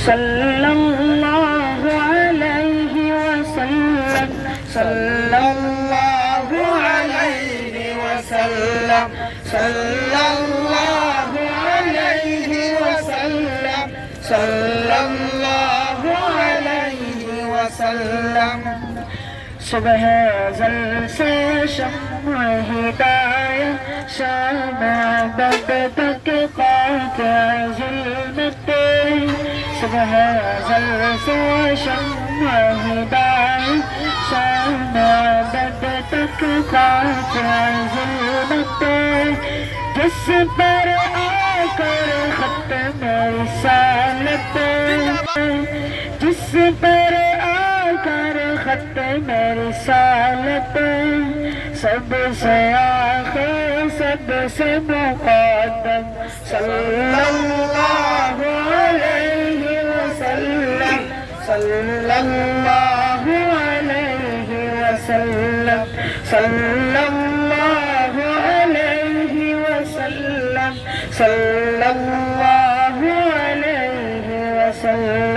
सल्लल्लाहु अलैहि वसल्लम सल्लल्लाहु अलैहि वसल्लम सल्लल्लाहु अलैहि वसल्लम सल्लल्लाहु अलैहि वसल्लम सुबह जल से शम्म हिदायत शाम बद तक काता ज़ुल्मते सुबह जल से शम्म हिदायत शाम बद तक काता ज़ुल्मते जिस पर आकर खत्म रिसालत जिस पर आकर खत्म रिसालत सबसे आखिर सबसे मुक़द्दम सल्लल्लाहु अलैहि वसल्लम सल्लल्लाहु अलैहि वसल्लम सल्लल्लाहु अलैहि वसल्लम सल्लल्लाहु अलैहि वसल्लम